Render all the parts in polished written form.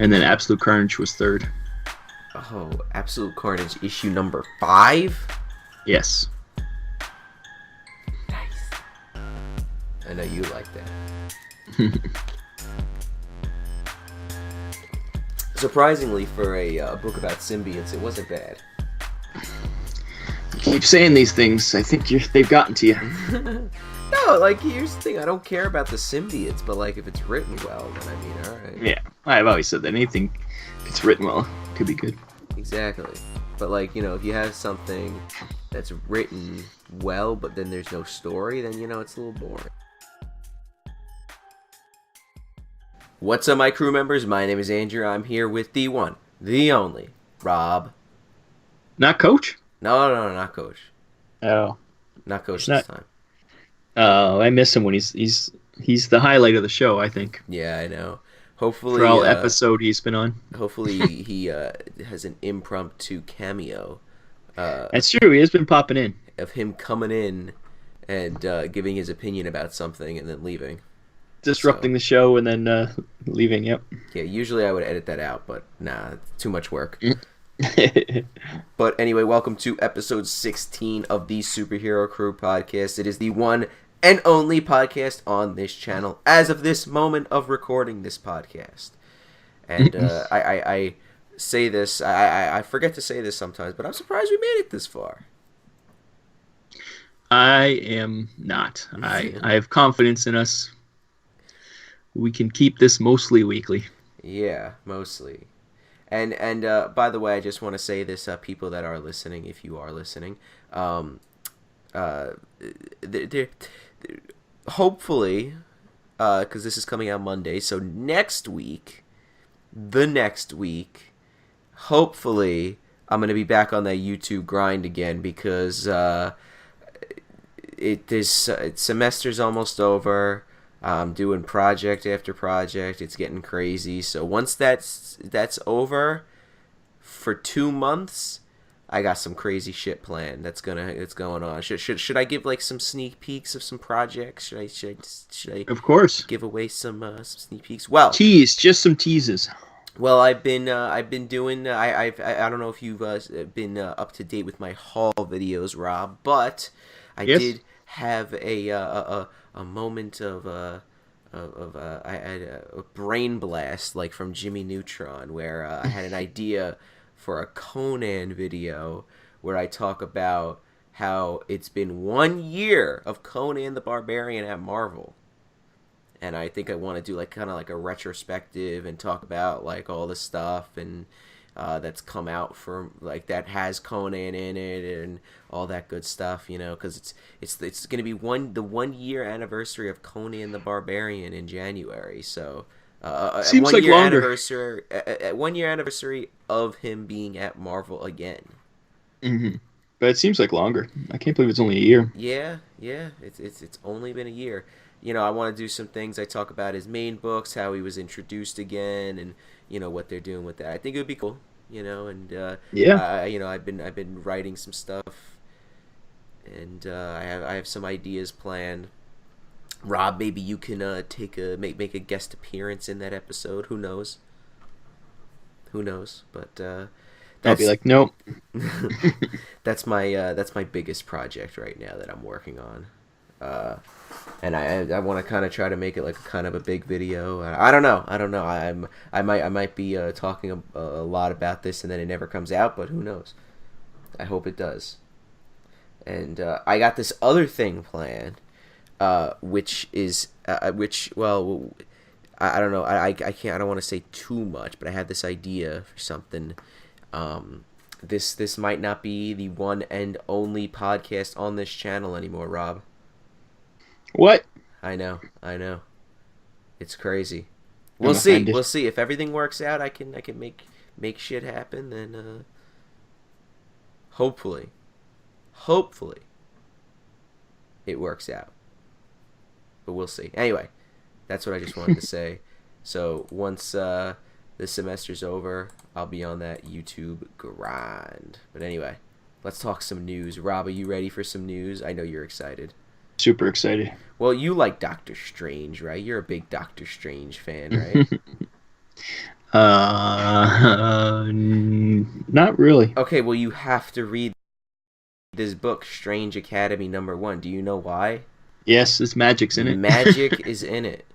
And then Absolute Carnage was third. Oh, Absolute Carnage issue number 5? Yes. Nice. I know you like that. Surprisingly, for a book about symbiotes, it wasn't bad. You keep saying these things. I think they've gotten to you. No, like, here's the thing. I don't care about the symbiotes, but, like, if it's written well, then, I mean, alright. Yeah, I've always said that anything, if it's written well, could be good. Exactly. But, like, you know, if you have something that's written well, but then there's no story, then, you know, it's a little boring. What's up, my crew members? My name is Andrew. I'm here with the one, the only, Rob. Not Coach? No, not Coach. Oh. Not Coach this time. Oh, I miss him when he's the highlight of the show, I think. Yeah, I know. Hopefully, for all episode he's been on. Hopefully he has an impromptu cameo. That's true. He has been popping in. Of him coming in and giving his opinion about something and then leaving. Disrupting the show and then leaving, yep. Yeah, usually I would edit that out, but nah, it's too much work. But anyway, welcome to episode 16 of the SuperHeroCrew podcast. It is the one and only podcast on this channel as of this moment of recording this podcast. And I say this, I forget to say this sometimes, but I'm surprised we made it this far. I am not. I have confidence in us. We can keep this mostly weekly. Yeah, mostly. And by the way, I just want to say this, people that are listening, if you are listening, hopefully, because this is coming out Monday, so next week, hopefully, I'm going to be back on that YouTube grind again, because semester's almost over. I'm doing project after project. It's getting crazy. So once that's over, for 2 months, I got some crazy shit planned. That's going on. Should I give like some sneak peeks of some projects? Should I? Of course. Give away some sneak peeks. Well, just some teases. Well, I've been doing. I don't know if you've been up to date with my haul videos, Rob, but I did have a moment of I had a brain blast, like from Jimmy Neutron, where I had an idea for a Conan video where I talk about how it's been 1 year of Conan the Barbarian at Marvel. And I think I want to do like kind of like a retrospective and talk about like all the stuff and that's come out from like that has Conan in it and all that good stuff, you know, because it's going to be the 1 year anniversary of Conan the Barbarian in January. So seems like longer. 1 year anniversary of him being at Marvel again. Mm-hmm. But it seems like longer. I can't believe it's only a year. Yeah, it's only been a year. You know, I want to do some things. I talk about his main books, how he was introduced again, and you know what they're doing with that. I think it would be cool. You know, and you know, I've been writing some stuff, and I have some ideas planned. Rob, maybe you can make a guest appearance in that episode. Who knows? But I'll be like, nope. That's my biggest project right now that I'm working on. And I want to kind of try to make it like a kind of a big video. I don't know. I might be talking a lot about this and then it never comes out, but who knows? I hope it does. And I got this other thing planned, which well, I don't know. I can't. I don't want to say too much, but I had this idea for something. This might not be the one and only podcast on this channel anymore, Rob. What? I know. It's crazy. We'll see. If everything works out, I can make shit happen. Then hopefully, it works out. But we'll see. Anyway, that's what I just wanted to say. So once the semester's over, I'll be on that YouTube grind. But anyway, let's talk some news. Rob, are you ready for some news? I know you're excited. Super excited. Well, you like Doctor Strange, right? You're a big Doctor Strange fan, right? Not really. Okay, well, you have to read this book, Strange Academy #1. Do you know why? Yes, this magic's in it. Magic is in it.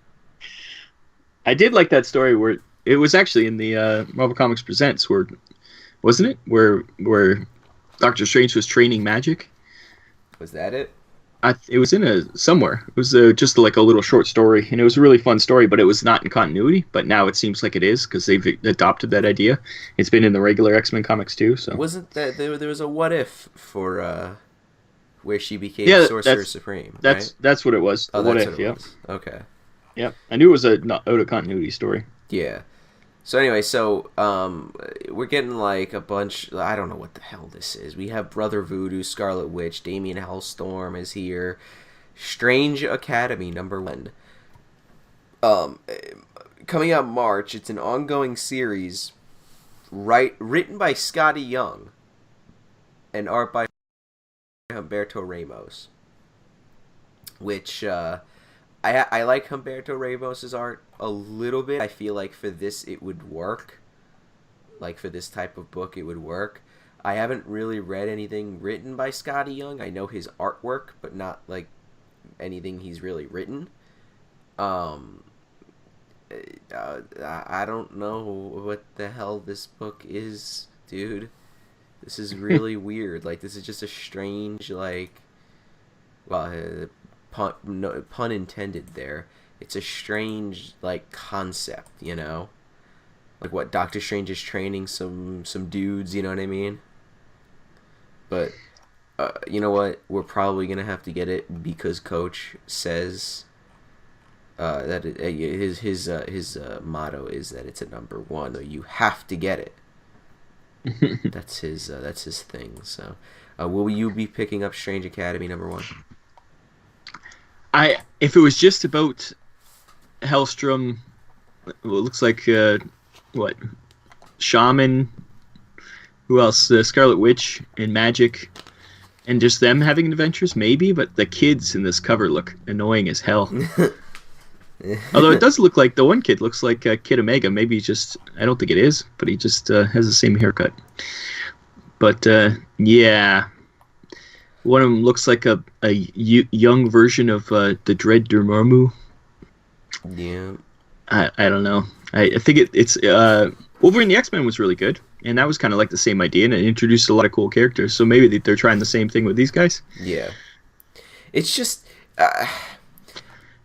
I did like that story where it was actually in the Marvel Comics Presents, where wasn't it? Where Doctor Strange was training magic. Was that it? It was in a somewhere. It was just like a little short story, and it was a really fun story. But it was not in continuity. But now it seems like it is because they've adopted that idea. It's been in the regular X-Men comics too. So wasn't that there was a what if for where she became Sorcerer Supreme? That's what it was. Oh, what that's if? what it Yeah. was. Okay. Yeah, I knew it was a not out of continuity story. Yeah. So anyway, we're getting like a bunch. I don't know what the hell this is. We have Brother Voodoo, Scarlet Witch, Damien Hellstorm is here. Strange Academy #1. Coming out March. It's an ongoing series, written by Scotty Young, and art by Humberto Ramos. Which I like Humberto Ramos's art a little bit. I feel like for this it would work. Like for this type of book it would work. I haven't really read anything written by Scotty Young. I know his artwork, but not like anything he's really written. I don't know what the hell this book is, dude. This is really weird. Like this is just a strange pun intended there. It's a strange concept, like what Doctor Strange is training some dudes, you know what I mean? But you know what? We're probably gonna have to get it because Coach says that his motto is that it's a #1. Or you have to get it. That's his thing. So, will you be picking up Strange Academy #1? If it was just about Hellstrom, well, it looks like Shaman, who else? Scarlet Witch and Magic, and just them having adventures, maybe. But the kids in this cover look annoying as hell. Although it does look like the one kid looks like Kid Omega. Maybe I don't think it is, but he just has the same haircut. But yeah. One of them looks like a young version of the Dread Dormammu. Yeah. I don't know. I think it's Wolverine the X-Men was really good, and that was kind of like the same idea, and it introduced a lot of cool characters. So maybe they're trying the same thing with these guys. Yeah. It's just.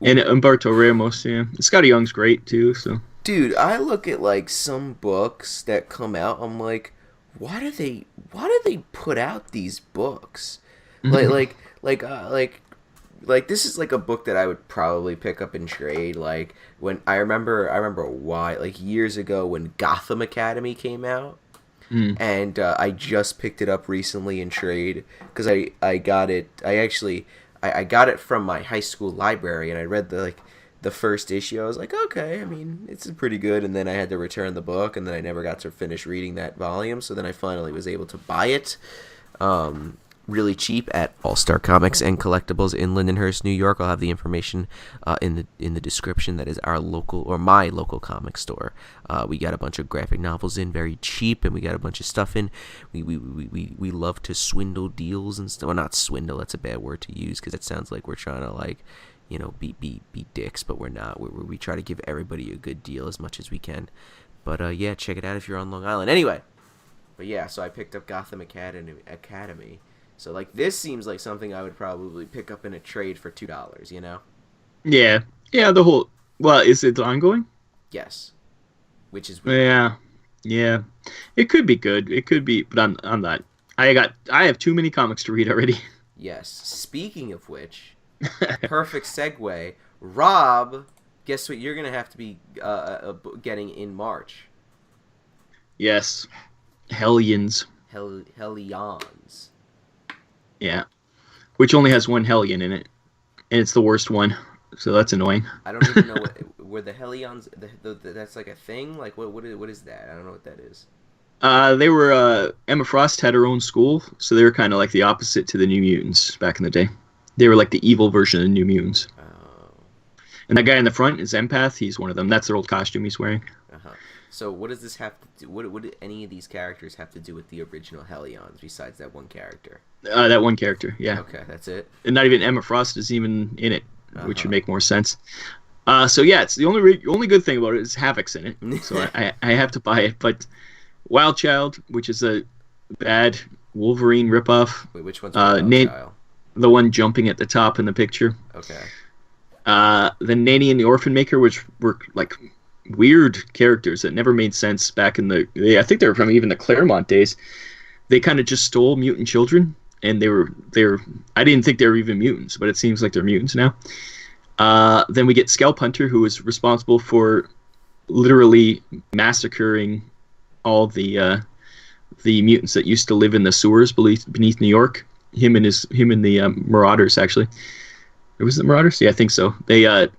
And Humberto Ramos, yeah. Scotty Young's great too. So. Dude, I look at some books that come out. I'm like, why do they put out these books? Like this is like a book that I would probably pick up and trade. Like when I remember why years ago when Gotham Academy came out, and I just picked it up recently in trade because I got it. I got it from my high school library and I read the first issue. I was like, okay, I mean it's pretty good, and then I had to return the book, and then I never got to finish reading that volume. So then I finally was able to buy it. Really cheap at All Star Comics and Collectibles in Lindenhurst, New York. I'll have the information in the description. That is my local comic store. We got a bunch of graphic novels in very cheap, and we got a bunch of stuff in. We love to swindle deals and stuff. Well, not swindle. That's a bad word to use because it sounds like we're trying to be dicks, but we're not. We try to give everybody a good deal as much as we can. But yeah, check it out if you're on Long Island. Anyway, but yeah, so I picked up Gotham Academy. So this seems like something I would probably pick up in a trade for $2, Yeah. Is it ongoing? Yes. Which is weird. Yeah. It could be good. It could be, but I'm not. I have too many comics to read already. Yes. Speaking of which, perfect segue. Rob, guess what you're gonna have to be getting in March? Yes. Hellions. Hellions. Yeah, which only has one Hellion in it, and it's the worst one, so that's annoying. I don't even know were the Hellions. That's like a thing. Like what is that? I don't know what that is. They were Emma Frost had her own school, so they were kind of like the opposite to the New Mutants back in the day. They were like the evil version of the New Mutants. Oh. And that guy in the front is Empath. He's one of them. That's their old costume he's wearing. Uh-huh. So what does this have to do? What do any of these characters have to do with the original Hellions besides that one character? That one character, yeah. Okay, that's it. And not even Emma Frost is even in it, which would make more sense. So yeah, it's the only good thing about it is Havoc's in it. So I have to buy it. But Wild Child, which is a bad Wolverine ripoff. Wait, which one's Wild Child? The one jumping at the top in the picture. Okay. The Nanny and the Orphan Maker, which were like weird characters that never made sense back in I think they were from even the Claremont days. They kind of just stole mutant children, and they were I didn't think they were even mutants, but it seems like they're mutants now. Then we get Scalp Hunter, who is responsible for literally massacring all the mutants that used to live in the sewers beneath New York. Him and the Marauders, actually. It was the Marauders? Yeah, I think so. They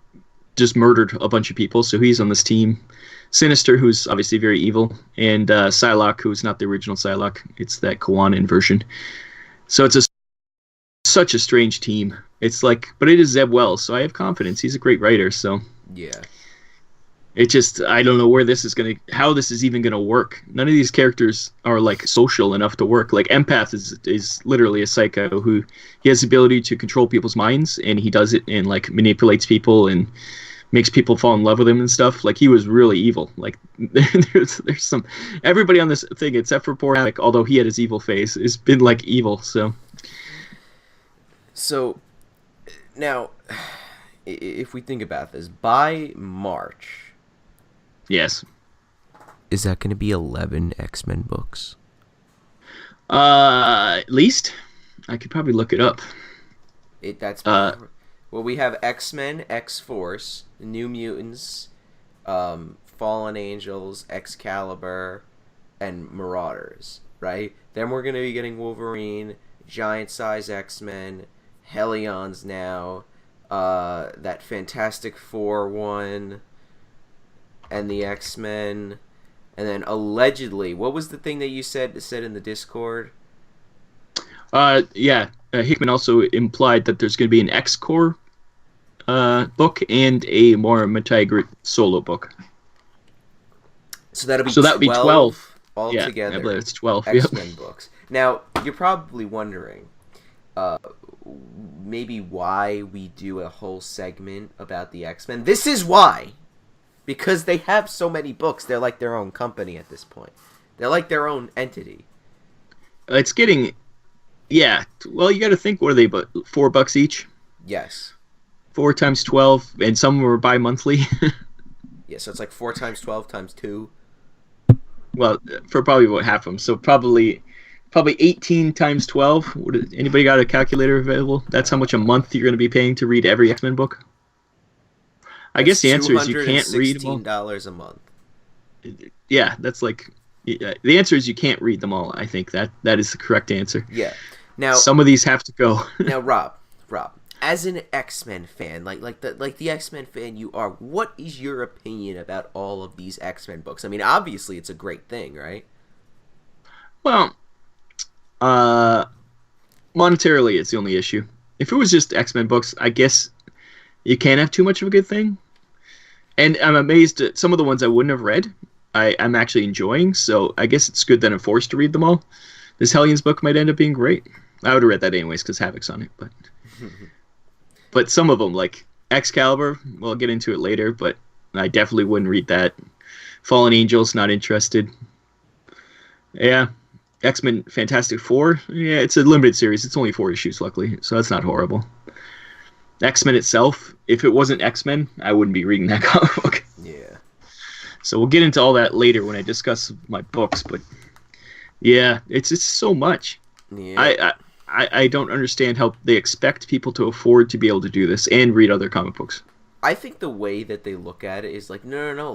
just murdered a bunch of people, so he's on this team. Sinister, who's obviously very evil, and Psylocke, who's not the original Psylocke. It's that Kawanan version. So it's such a strange team. It's like, but it is Zeb Wells, so I have confidence. He's a great writer, so yeah. It just, I don't know how this is even gonna work. None of these characters are like social enough to work. Like Empath is literally a psycho who he has the ability to control people's minds, and he does it and like manipulates people and makes people fall in love with him and stuff. Like he was really evil. Like there's some everybody on this thing except for poor Havoc, although he had his evil face, has been like evil. So now, if we think about this, by March. Yes. Is that going to be 11 X-Men books? At least. I could probably look it up. Well, we have X-Men, X-Force, New Mutants, Fallen Angels, Excalibur, and Marauders, right? Then we're going to be getting Wolverine, Giant Size X-Men, Hellions now, that Fantastic Four one, and the X-Men, and then allegedly, what was the thing that you said in the Discord? Hickman also implied that there's going to be an X-Corps book and a more Matai solo book. So that would be 12 altogether. Yeah, I believe it's 12 X-Men books. Now, you're probably wondering maybe why we do a whole segment about the X-Men. This is why. Because they have so many books, they're like their own company at this point. They're like their own entity. It's getting... Yeah, well, you got to think, what are they, but $4 each? Yes. 4 times 12, and some were bi-monthly. Yeah, so it's like 4 times 12 times 2. Well, for probably about half of them. So probably 18 times 12. Anybody got a calculator available? That's how much a month you're going to be paying to read every X-Men book? I guess the answer is you can't read them all. $16 a month. Yeah, that's like... Yeah, the answer is you can't read them all. I think that is the correct answer. Yeah. Now some of these have to go. Now, Rob, as an X-Men fan, like the X-Men fan you are, what is your opinion about all of these X-Men books? I mean, obviously it's a great thing, right? Well, monetarily it's the only issue. If it was just X-Men books, I guess you can't have too much of a good thing. And I'm amazed at some of the ones I wouldn't have read. I'm actually enjoying, so I guess it's good that I'm forced to read them all. This Hellions book might end up being great. I would have read that anyways because Havoc's on it, but some of them, like Excalibur, we'll get into it later, but I definitely wouldn't read that. Fallen Angels, not interested. Yeah, X-Men Fantastic Four, yeah, it's a limited series. It's only 4 issues, luckily, so that's not horrible. X-Men itself, if it wasn't X-Men, I wouldn't be reading that comic book. Yeah. So we'll get into all that later when I discuss my books, but yeah, it's so much. Yeah. I don't understand how they expect people to afford to be able to do this and read other comic books. I think the way that they look at it is like, no,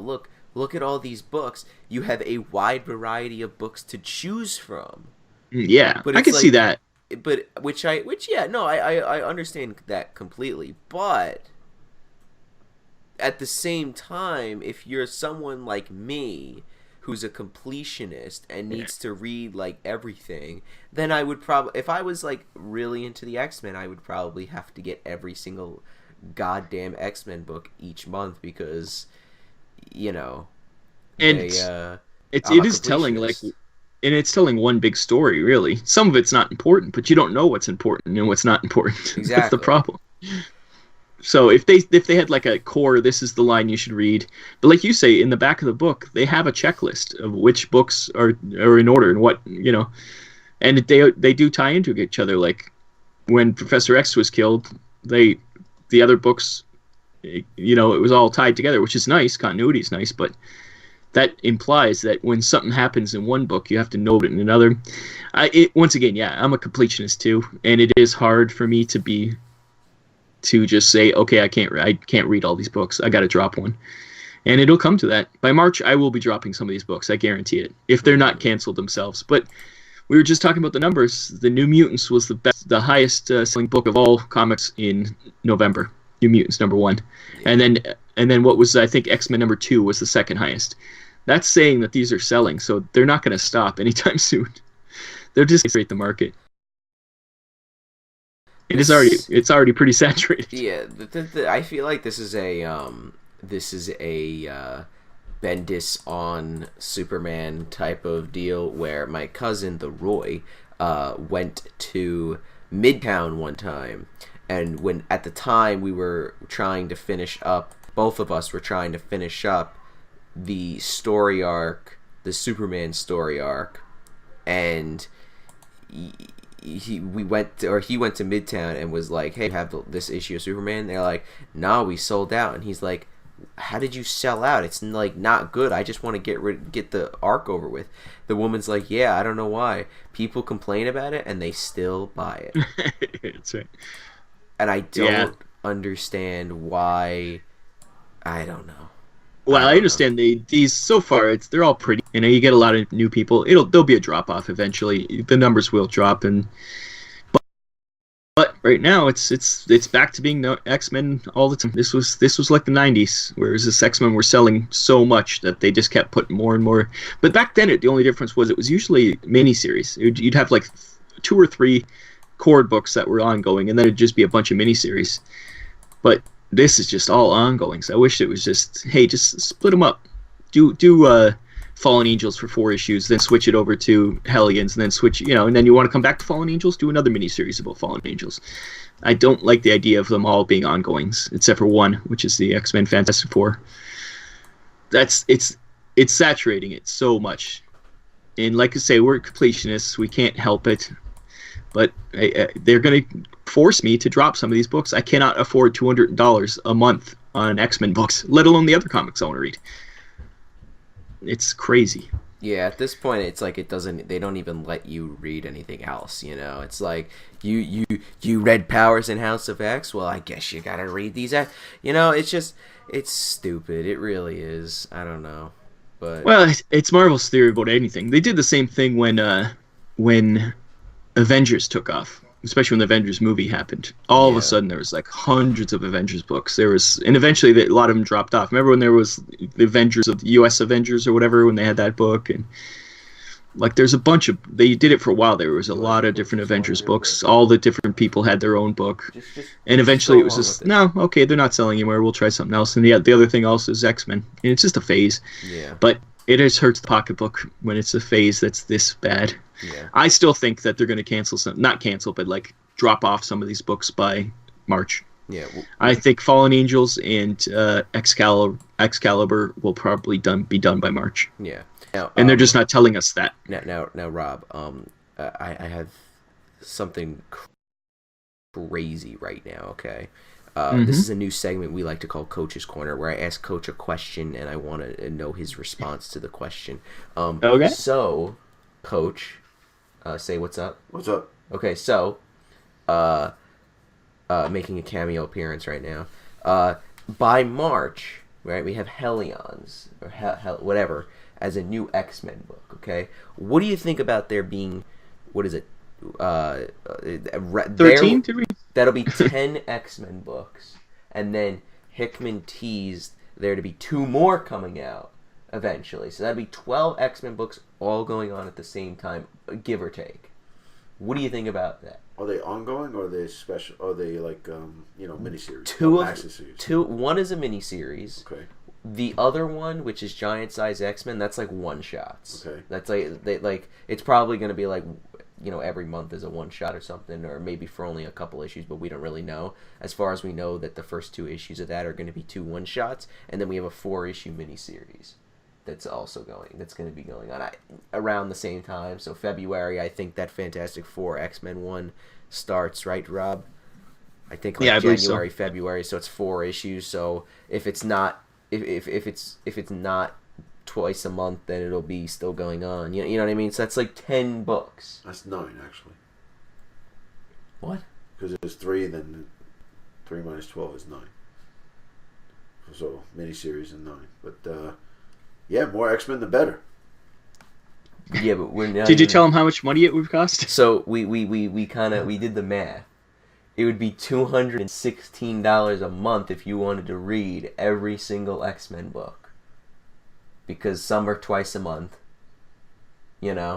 look at all these books. You have a wide variety of books to choose from. Yeah, I can see that. But I understand that completely. But at the same time, if you're someone like me who's a completionist and needs to read like everything, then I would probably, if I was like really into the X-Men, I would probably have to get every single goddamn X-Men book each month because, you know, And it is telling and it's telling one big story, really. Some of it's not important, but you don't know what's important and what's not important. Exactly. That's the problem. So if they had like a core, this is the line you should read. But like you say, in the back of the book, they have a checklist of which books are in order and what, and they do tie into each other. Like when Professor X was killed, the other books, it was all tied together, which is nice. Continuity is nice, but that implies that when something happens in one book, you have to know it in another. Once again, yeah, I'm a completionist too, and it is hard for me to just say, okay, I can't read all these books. I got to drop one, and it'll come to that. By March, I will be dropping some of these books. I guarantee it, if they're not canceled themselves. But we were just talking about the numbers. The New Mutants was the highest selling book of all comics in November. New Mutants #1, yeah. and then what was, I think, X-Men #2 was the second highest. That's saying that these are selling, so they're not going to stop anytime soon. They're just going to the market. It's already pretty saturated. Yeah, I feel like this is a Bendis on Superman type of deal, where my cousin, the Roy, went to Midtown one time, and when at the time we were trying to finish up, both of us were trying to finish up the story arc, the Superman story arc, and he went to Midtown and was like, "Hey, have this issue of Superman?" And they're like, "No, we sold out." And he's like, "How did you sell out? It's like not good. I just want to get the arc over with." The woman's like, "Yeah, I don't know why. People complain about it and they still buy it." That's right. And I don't understand why. I don't know. Well, I understand these so far. They're all pretty. You get a lot of new people. There'll be a drop off eventually. The numbers will drop, but right now it's back to being X-Men all the time. This was like the '90s, whereas this X-Men were selling so much that they just kept putting more and more. But back then, the only difference was it was usually miniseries. You'd have like 2 or 3 core books that were ongoing, and then it'd just be a bunch of miniseries. But this is just all ongoing. So I wish it was just, hey, just split them up. Do Fallen Angels for 4 issues, then switch it over to Hellions, and then switch, and then you want to come back to Fallen Angels, do another miniseries about Fallen Angels. I don't like the idea of them all being ongoings, except for one, which is the X-Men Fantastic Four. It's saturating it so much. And like I say, we're completionists. We can't help it. But they're going to force me to drop some of these books. I cannot afford $200 a month on X-Men books, let alone the other comics I want to read. It's crazy. Yeah, at this point, it's like they don't even let you read anything else, It's like, you read Powers in House of X? Well, I guess you gotta read these. It's stupid. It really is. I don't know. But well, it's Marvel's theory about anything. They did the same thing when Avengers took off, especially when the Avengers movie happened. All of a sudden, there was like hundreds of Avengers books. And eventually a lot of them dropped off. Remember when there was the Avengers of the U.S. Avengers or whatever, when they had that book? And like, there's a bunch of, they did it for a while. There was a lot of different Avengers books. All the different people had their own book. And eventually it was just, no, okay, they're not selling anymore. We'll try something else. And the other thing also is X-Men. And it's just a phase. Yeah. But it just hurts the pocketbook when it's a phase that's this bad. Yeah. I still think that they're going to cancel not cancel, but like drop off some of these books by March. Yeah. I think Fallen Angels and Excalibur will probably be done by March. Yeah. Now, and they're just not telling us that. Now, Rob, I have something crazy right now, okay? This is a new segment we like to call Coach's Corner, where I ask Coach a question and I want to know his response to the question. Okay. So, Coach, say what's up. What's up? Okay, so, making a cameo appearance right now. By March, right, we have Hellions, or whatever, as a new X-Men book, okay? What do you think about there being, what is it? 13, did we? That'll be 10 X-Men books. And then Hickman teased there to be 2 more coming out eventually. So that'd be 12 X-Men books all going on at the same time, give or take. What do you think about that? Are they ongoing, or are they special? Are they like miniseries? One is a miniseries. Okay. The other one, which is Giant Size X-Men, that's like one shots. Okay. That's like it's probably going to be like, every month is a one shot or something, or maybe for only a couple issues, but we don't really know. As far as we know, that the first 2 issues of that are going to be 2 one shots, and then we have a 4-issue miniseries that's going to be going on around the same time. So February, I think that Fantastic Four X-Men one starts, right, Rob? I think January, February, so it's 4 issues. So if it's not if it's not twice a month, then it'll be still going on. You know what I mean? So that's like 10 books. That's 9 actually. What? Because there's 3, then 3 minus 12 is 9. So miniseries and 9, but yeah, more X-Men the better. Yeah, but we're not. Did you tell him how much money it would cost? So we did the math. It would be $216 a month if you wanted to read every single X-Men book. Because some are twice a month. It'd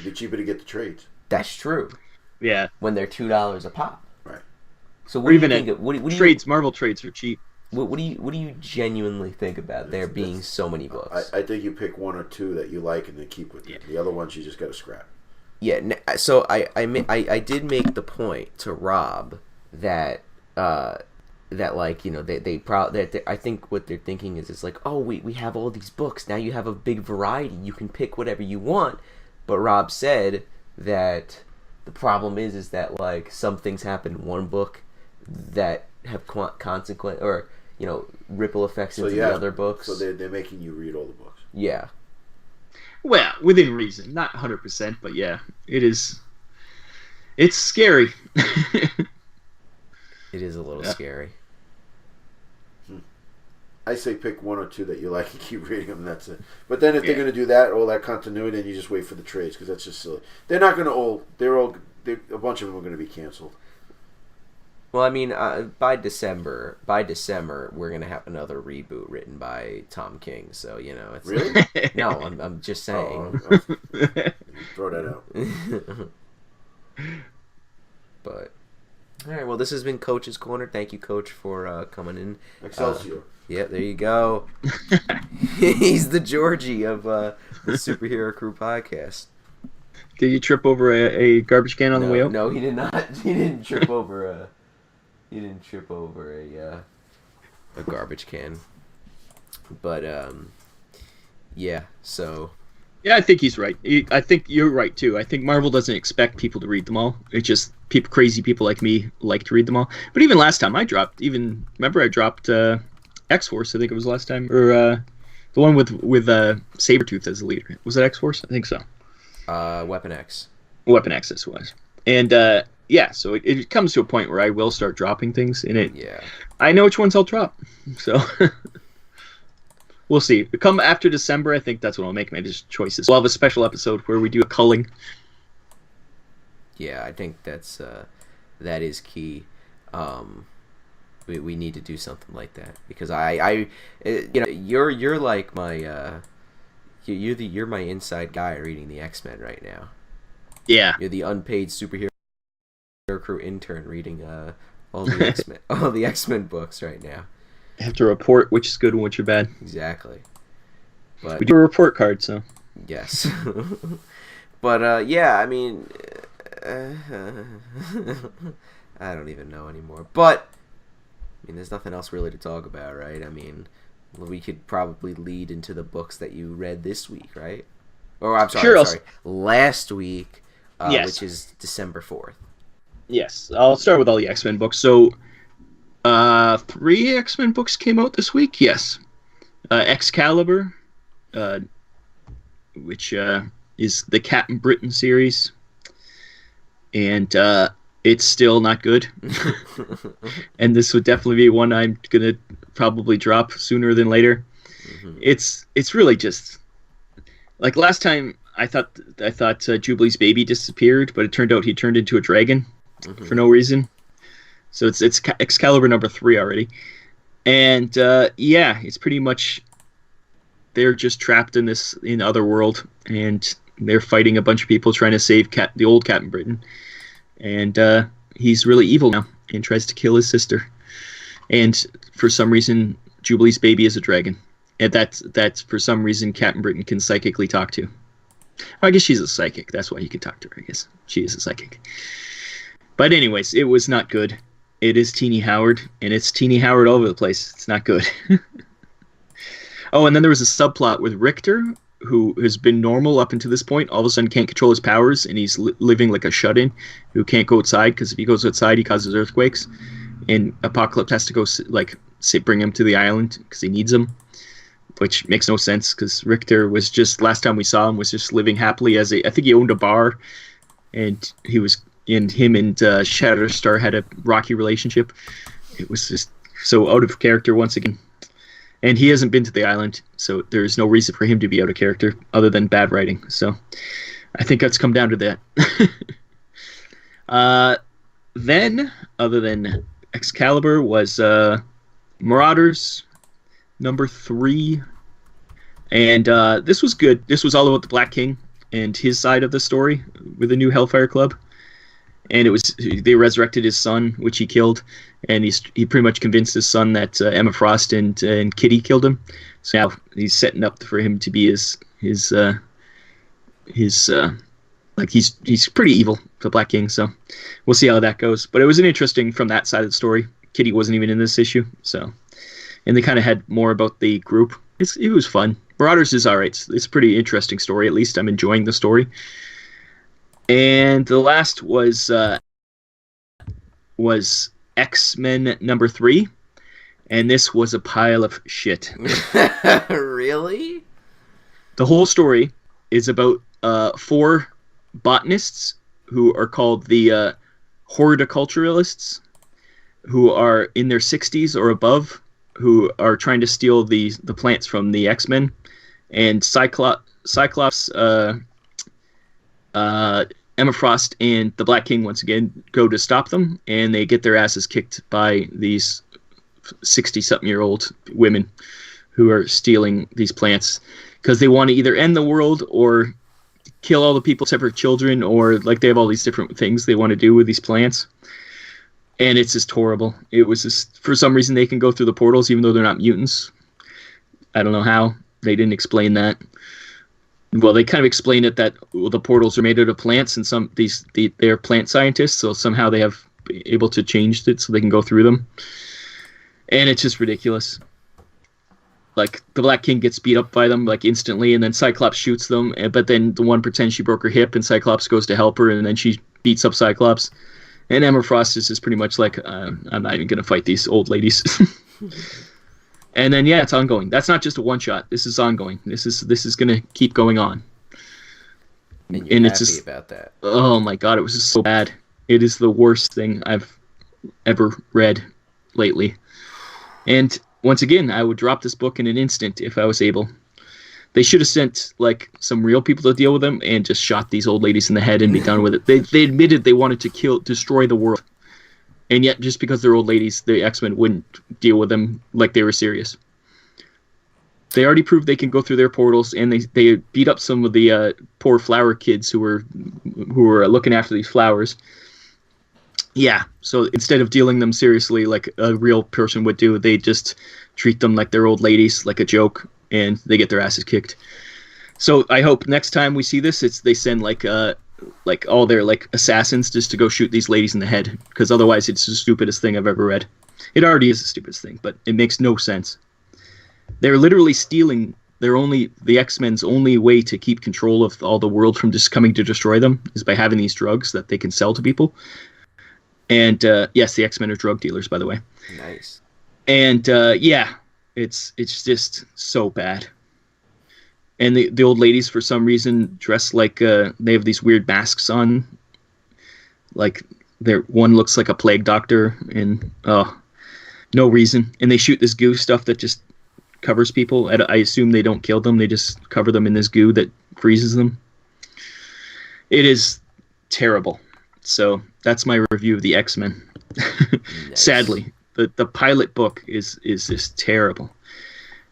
be cheaper to get the trades. That's true. Yeah. When they're $2 a pop. Right. So what do you think? What do trades? Marvel trades are cheap. What do you genuinely think about there being so many books? I think you pick 1 or 2 that you like and then keep with you. The other ones you just got to scrap. Yeah. So I did make the point to Rob that like I think what they're thinking is it's like, oh, we have all these books now, you have a big variety, you can pick whatever you want. But Rob said that the problem is that like some things happen in one book that have consequent or ripple effects into the other books. So they're making you read all the books. Yeah. Well, within reason, not 100%, but yeah, it is. It's scary. It is a little scary. I say pick 1 or 2 that you like and keep reading them. That's it. But then if they're going to do that, all that continuity, then you just wait for the trades because that's just silly. They're not going to all. A bunch of them are going to be canceled. Well, I mean, by December, we're gonna have another reboot written by Tom King. So it's really no. I'm just saying. Throw that out. But all right. Well, this has been Coach's Corner. Thank you, Coach, for coming in. Excelsior. Yeah, there you go. He's the Georgie of the SuperHeroCrew podcast. Did you trip over a garbage can on the way out? No, he did not. He didn't trip over a. He didn't trip over a garbage can. But yeah. So. Yeah, I think he's right. I think you're right too. I think Marvel doesn't expect people to read them all. It's just crazy people like me like to read them all. But even last time I dropped X-Force. I think it was last time, or the one with Sabretooth as the leader. Was it X-Force? I think so. Weapon X. Weapon X this was. And yeah, so it comes to a point where I will start dropping things in it. Yeah. I know which ones I'll drop. So we'll see. Come after December, I think that's when I'll make my choices. We'll have a special episode where we do a culling. Yeah, I think that is key. We need to do something like that because you're like my you're my inside guy reading the X-Men right now. Yeah. You're the unpaid SuperHeroCrew intern reading all the X-Men books right now. I have to report which is good and which are bad. Exactly. But we do a report card, so. Yes. But yeah, I mean I don't even know anymore. But I mean, there's nothing else really to talk about, right? I mean, we could probably lead into the books that you read this week, right? Or I'm sorry, last week, yes. Which is December 4th. Yes, I'll start with all the X-Men books. So, 3 X-Men books came out this week. Yes, Excalibur, which is the Captain Britain series, and it's still not good. And this would definitely be one I'm gonna probably drop sooner than later. Mm-hmm. It's really just like last time. I thought Jubilee's baby disappeared, but it turned out he turned into a dragon for no reason. So it's Excalibur number 3 already, and yeah, it's pretty much they're just trapped in this other world, and they're fighting a bunch of people trying to save the old Captain Britain, and he's really evil now and tries to kill his sister, and for some reason Jubilee's baby is a dragon. And that's for some reason Captain Britain can psychically talk to. I guess she's a psychic. That's why you can talk to her, I guess. She is a psychic. But anyways, it was not good. It is Teenie Howard, and it's Teenie Howard all over the place. It's not good. Oh, and then there was a subplot with Richter, who has been normal up until this point. All of a sudden can't control his powers, and he's living like a shut-in who can't go outside, because if he goes outside, he causes earthquakes. And Apocalypse has to go, bring him to the island, because he needs him. Which makes no sense, because Richter was just, last time we saw him, was just living happily I think he owned a bar, and him and Shatterstar had a rocky relationship. It was just so out of character once again. And he hasn't been to the island, so there's no reason for him to be out of character other than bad writing. So I think that's come down to that. Then, other than Excalibur, was Marauders number 3. And this was good. This was all about the Black King and his side of the story with the new Hellfire Club. And they resurrected his son, which he killed, and he pretty much convinced his son that Emma Frost and Kitty killed him. So now he's setting up for him to be he's pretty evil, the Black King. So we'll see how that goes. But it was an interesting from that side of the story. Kitty wasn't even in this issue, and they kind of had more about the group. It was fun. Marauders is all right. It's a pretty interesting story. At least I'm enjoying the story. And the last was X-Men number 3, and this was a pile of shit. Really? The whole story is about 4 botanists who are called the horticulturalists, who are in their 60s or above, who are trying to steal the plants from the X-Men, and Cyclops, Emma Frost, and the Black King once again go to stop them, and they get their asses kicked by these 60-something-year-old women who are stealing these plants because they want to either end the world or kill all the people except for children, or they have all these different things they want to do with these plants. And it's just horrible. It was just, for some reason, they can go through the portals even though they're not mutants. I don't know how. They didn't explain that. Well, they kind of explained it that the portals are made out of plants, and they're plant scientists, so somehow they have able to change it so they can go through them. And it's just ridiculous. The Black King gets beat up by them instantly, and then Cyclops shoots them, but then the one pretends she broke her hip, and Cyclops goes to help her, and then she beats up Cyclops. And Emma Frost is just pretty much I'm not even going to fight these old ladies. And then, yeah, it's ongoing. That's not just a one-shot. This is ongoing. This is going to keep going on. And you're happy about that. Oh, my God. It was just so bad. It is the worst thing I've ever read lately. And once again, I would drop this book in an instant if I was able. They should have sent, some real people to deal with them and just shot these old ladies in the head and be done with it. They admitted they wanted to destroy the world. And yet, just because they're old ladies, the X-Men wouldn't deal with them like they were serious. They already proved they can go through their portals, and they beat up some of the poor flower kids who were looking after these flowers. Yeah, so instead of dealing them seriously like a real person would do, they just treat them like they're old ladies, like a joke, and they get their asses kicked. So I hope next time we see this, they send all their assassins just to go shoot these ladies in the head, because otherwise it's the stupidest thing I've ever read. It already is the stupidest thing, but it makes no sense. They're literally stealing the X-Men's only way to keep control of all the world from just coming to destroy them is by having these drugs that they can sell to people. And yes, the X-Men are drug dealers, by the way. Nice. And yeah, it's just so bad. And the old ladies, for some reason, dress they have these weird masks on. One looks like a plague doctor, and no reason. And they shoot this goo stuff that just covers people. I assume they don't kill them. They just cover them in this goo that freezes them. It is terrible. So that's my review of the X-Men. Nice. Sadly, the pilot book is just terrible.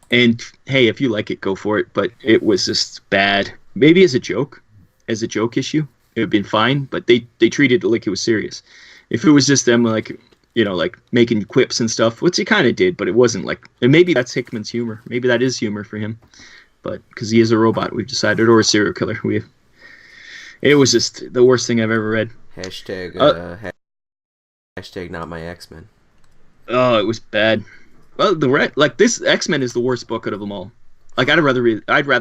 And hey, if you like it, go for it. But it was just bad. Maybe as a joke issue, it would have been fine. But they treated it like it was serious. If it was just them like making quips and stuff, which he kind of did, but it wasn't like, and maybe that's Hickman's humor. Maybe that is humor for him, but because he is a robot, we've decided, or a serial killer. It was just the worst thing I've ever read. Hashtag not my X-Men. Oh, it was bad. Well, this X-Men is the worst book out of them all. Like, I'd rather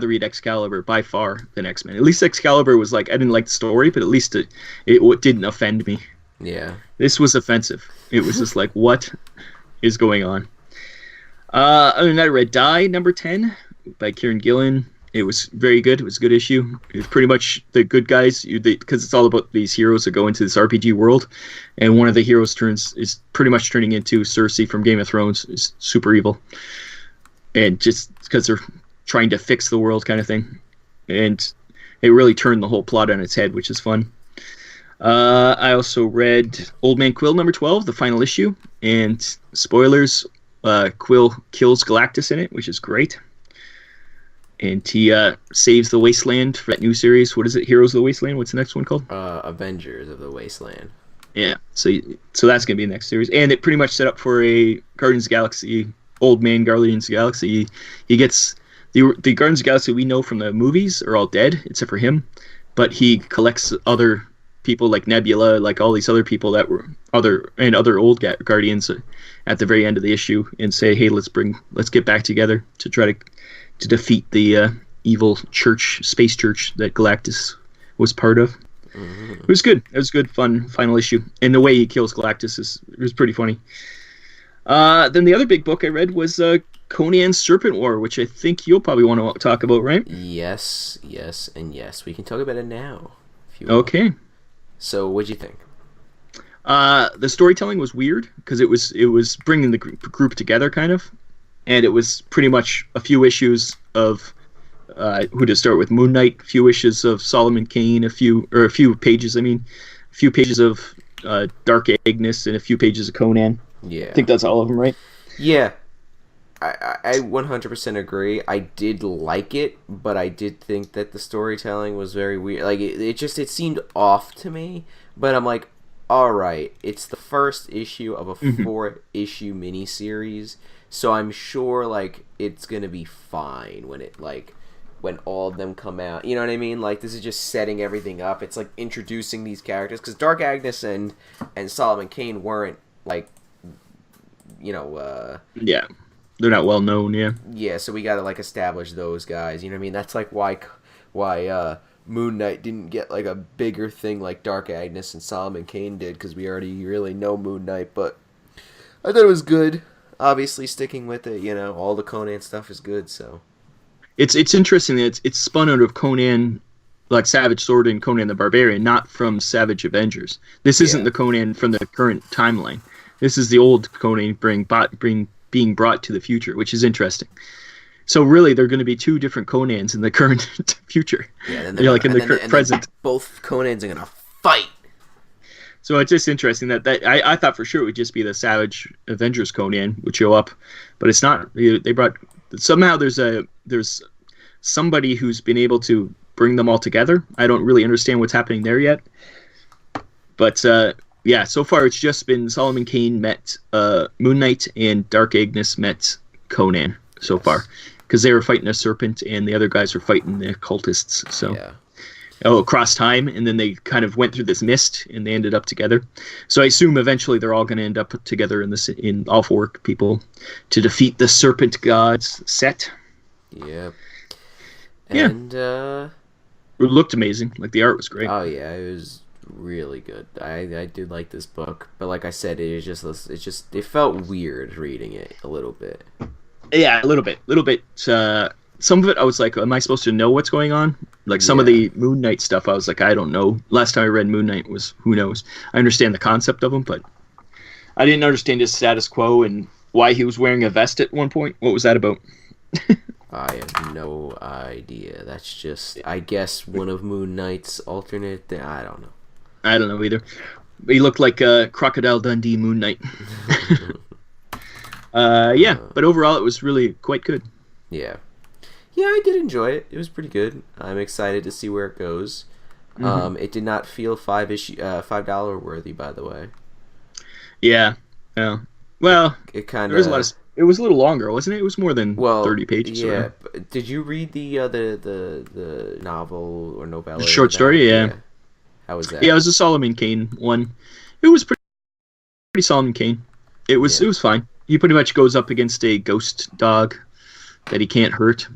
read Excalibur by far than X-Men. At least Excalibur was like, I didn't like the story, but at least it didn't offend me. Yeah. This was offensive. It was just like, what is going on? Other than that, I read Die, number 10, by Kieran Gillen. It was very good. It was a good issue. It was pretty much the good guys, because it's all about these heroes that go into this RPG world, and one of the heroes is pretty much turning into Cersei from Game of Thrones. Is super evil, and just because they're trying to fix the world, kind of thing. And it really turned the whole plot on its head, which is fun. I also read Old Man Quill number 12, the final issue, and spoilers, Quill kills Galactus in it, which is great. And he saves the Wasteland for that new series. What is it? Heroes of the Wasteland? What's the next one called? Avengers of the Wasteland. Yeah. So that's going to be the next series. And it pretty much set up for a Guardians of the Galaxy, Old Man Guardians of the Galaxy. He gets... The Guardians of the Galaxy we know from the movies are all dead, except for him. But he collects other people like Nebula, like all these other people that were other old Guardians at the very end of the issue, and say, hey, let's get back together to try to defeat the evil space church that Galactus was part of. Mm-hmm. It was good. It was a good, fun final issue. And the way he kills Galactus was pretty funny. Then the other big book I read was Conan's Serpent War, which I think you'll probably want to talk about, right? Yes, and yes. We can talk about it now. If you want. Okay. So, what'd you think? The storytelling was weird, because it was bringing the group together, kind of. And it was pretty much a few issues of who to start with, Moon Knight, a few issues of Solomon Kane, a few pages of Dark Agnes, and a few pages of Conan. Yeah, I think that's all of them, right? Yeah, I 100% agree. I did like it, but I did think that the storytelling was very weird. Like it seemed off to me. But I'm like, all right, it's the first issue of a 4-issue miniseries. So I'm sure, like, it's gonna be fine when all of them come out. You know what I mean? Like, this is just setting everything up. It's like introducing these characters, because Dark Agnes and Solomon Kane weren't like, yeah, they're not well known. Yeah. So we gotta like establish those guys. You know what I mean? That's like why Moon Knight didn't get like a bigger thing like Dark Agnes and Solomon Kane did, because we already really know Moon Knight. But I thought it was good. Obviously, sticking with it, all the Conan stuff is good. So it's interesting that it's spun out of Conan, like Savage Sword and Conan the Barbarian, not from Savage Avengers. This isn't the Conan from the current timeline. This is the old Conan being brought to the future, which is interesting. So really, there are going to be two different Conans in the current future. Yeah, and the present. Both Conans are going to fight. So it's just interesting that I thought for sure it would just be the Savage Avengers Conan would show up, but it's not. They brought somehow there's somebody who's been able to bring them all together. I don't really understand what's happening there yet, but yeah, so far it's just been Solomon Kane met Moon Knight and Dark Agnes met Conan so far, because they were fighting a serpent and the other guys were fighting the cultists. So. Yeah. Across time, and then they kind of went through this mist, and they ended up together. So I assume eventually they're all going to end up together in all 4 people to defeat the Serpent Gods set. Yep. And it looked amazing. Like, the art was great. Oh yeah, it was really good. I did like this book, but like I said, it felt weird reading it a little bit. Yeah, a little bit. Some of it, I was like, am I supposed to know what's going on? Like, some of the Moon Knight stuff, I was like, I don't know. Last time I read Moon Knight was, who knows? I understand the concept of him, but I didn't understand his status quo and why he was wearing a vest at one point. What was that about? I have no idea. That's just, I guess, one of Moon Knight's alternate... I don't know. I don't know either. He looked like Crocodile Dundee Moon Knight. But overall it was really quite good. Yeah. Yeah, I did enjoy it. It was pretty good. I'm excited to see where it goes. It did not feel $5 worthy, by the way. Yeah. Yeah. Well, it kind there was a lot of. It was a little longer, wasn't it? It was more than 30 pages. Yeah. Did you read the novel or novella? The short story, yeah. How was that? Yeah, it was a Solomon Kane one. It was pretty Solomon Kane. It was fine. He pretty much goes up against a ghost dog that he can't hurt.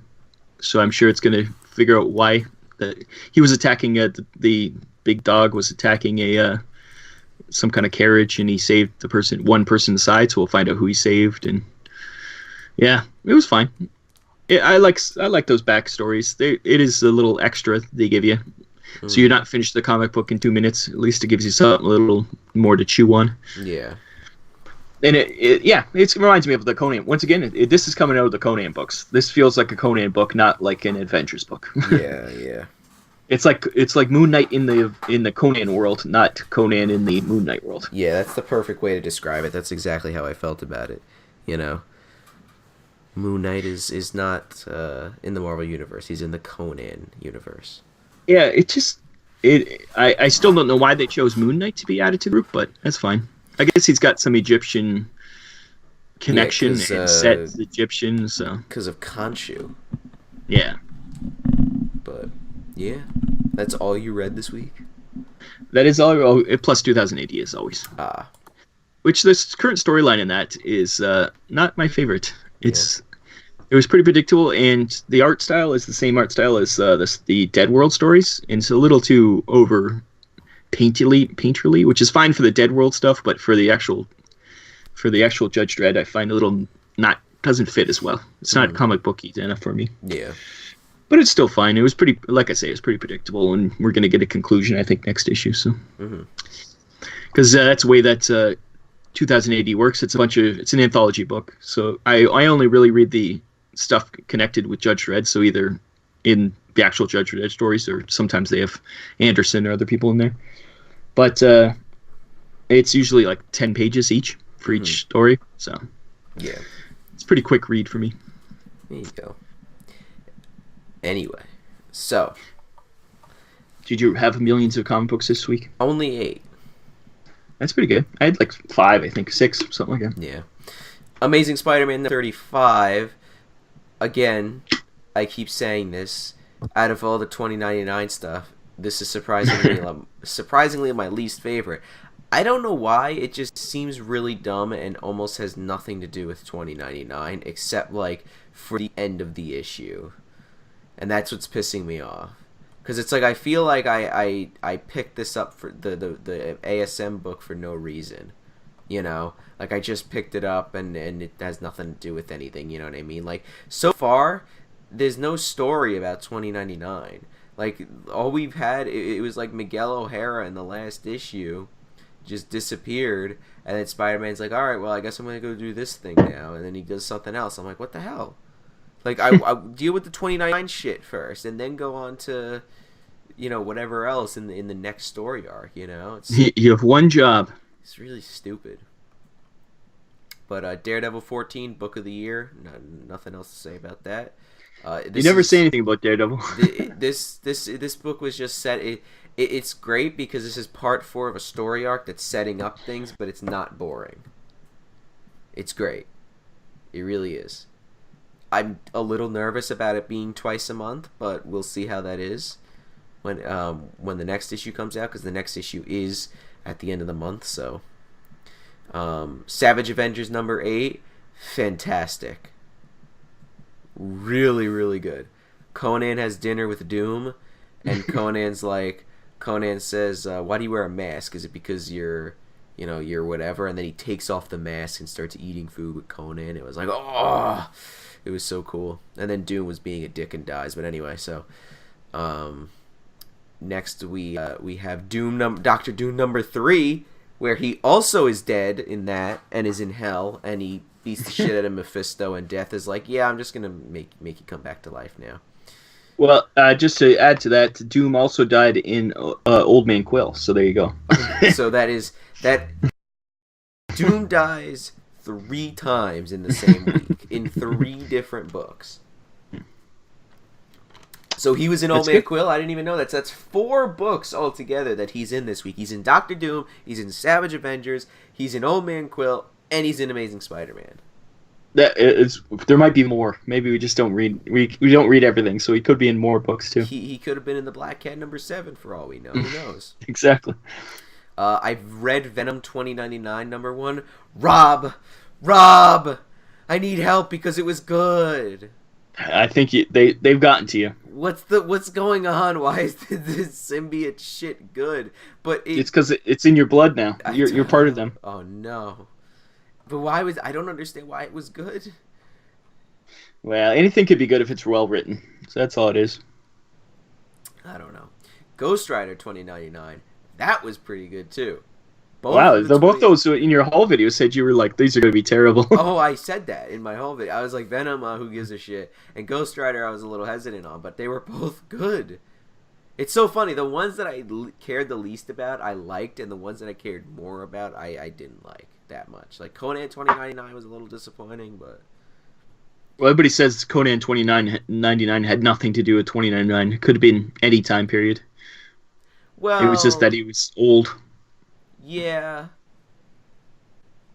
So I'm sure it's going to figure out why that he was attacking the big dog was attacking a some kind of carriage, and he saved one person aside. So we'll find out who he saved, and yeah, it was fine. I like those backstories. It is a little extra they give you, so you're not finished the comic book in 2 minutes. At least it gives you something a little more to chew on. Yeah. And it reminds me of the Conan. Once again, this is coming out of the Conan books. This feels like a Conan book, not like an Adventures book. Yeah. It's like Moon Knight in the Conan world, not Conan in the Moon Knight world. Yeah, that's the perfect way to describe it. That's exactly how I felt about it. You know, Moon Knight is not in the Marvel universe. He's in the Conan universe. Yeah, I still don't know why they chose Moon Knight to be added to the group, but that's fine. I guess he's got some Egyptian connection and sets Egyptian, so because of Khonshu. Yeah. But yeah, that's all you read this week. That is all. Plus 2080 as always. Which this current storyline in that is not my favorite. It was pretty predictable, and the art style is the same art style as the Dead World stories, and it's a little too over painterly, which is fine for the Dead World stuff, but for the actual Judge Dredd, I find a little doesn't fit as well. It's not comic booky enough for me. Yeah. But it's still fine. It was pretty, like I say, it's pretty predictable, and we're going to get a conclusion, I think, next issue. So, because that's the way that 2080 works. It's an anthology book. So I only really read the stuff connected with Judge Dredd. So either in the actual Judge Dredd stories, or sometimes they have Anderson or other people in there. But it's usually like 10 pages each for each story. So yeah, it's a pretty quick read for me. There you go. Anyway, so did you have millions of comic books this week? Only 8. That's pretty good. I had like 5, I think 6, something like that. Yeah. Amazing Spider-Man 35. Again, I keep saying this. Out of all the 2099 stuff, this is surprisingly my least favorite. I don't know why. It just seems really dumb and almost has nothing to do with 2099, except like for the end of the issue. And that's what's pissing me off. Because it's like I feel like I picked this up for the ASM book for no reason. You know? Like I just picked it up and it has nothing to do with anything. You know what I mean? Like so far, there's no story about 2099. Like all we've had, it was like Miguel O'Hara in the last issue just disappeared. And then Spider-Man's like, alright, well I guess I'm going to go do this thing now. And then he does something else. I'm like, what the hell? Like, I deal with the 29 shit first, and then go on to, you know, whatever else in the next story arc, you know? You have one job. It's really stupid. But Daredevil 14, Book of the Year, nothing else to say about that. You never say anything about Daredevil. This book was just set... It's great because this is part 4 of a story arc that's setting up things, but it's not boring. It's great. It really is. I'm a little nervous about it being twice a month, but we'll see how that is when the next issue comes out, because the next issue is at the end of the month. So, Savage Avengers number 8, fantastic, really, really good. Conan has dinner with Doom, and Conan says, "Why do you wear a mask? Is it because you're whatever?" And then he takes off the mask and starts eating food with Conan. It was like, oh. It was so cool. And then Doom was being a dick and dies. But anyway, so next we have Dr. Doom number 3, where he also is dead in that and is in hell, and he beats the shit out of Mephisto, and Death is like, yeah, I'm just gonna make you come back to life now. Well, just to add to that, Doom also died in Old Man Quill. So there you go. So that Doom dies 3 times in the same week in 3 different books. So he was in Old Man Quill. I didn't even know that. So that's 4 books altogether that he's in this week. He's in Doctor Doom. He's in Savage Avengers. He's in Old Man Quill, and he's in Amazing Spider-Man. There might be more. Maybe we just don't read. We don't read everything, so he could be in more books too. He could have been in the Black Cat #7 for all we know. Who knows? Exactly. I've read Venom 2099 #1. Rob, I need help because it was good. I think they've gotten to you. What's going on? Why is this symbiote shit good? But it's because it's in your blood now. You're part of them. Oh no. But I don't understand why it was good. Well, anything could be good if it's well written. So that's all it is. I don't know. Ghost Rider 2099. That was pretty good too. Both those in your whole video said you were like, these are going to be terrible. Oh, I said that in my whole video. I was like, Venom, who gives a shit? And Ghost Rider, I was a little hesitant on, but they were both good. It's so funny. The ones that I cared the least about, I liked, and the ones that I cared more about, I didn't like that much. Like Conan 2099 was a little disappointing, but well, everybody says Conan 2099 had nothing to do with 2099. It could have been any time period. Well, it was just that he was old. Yeah.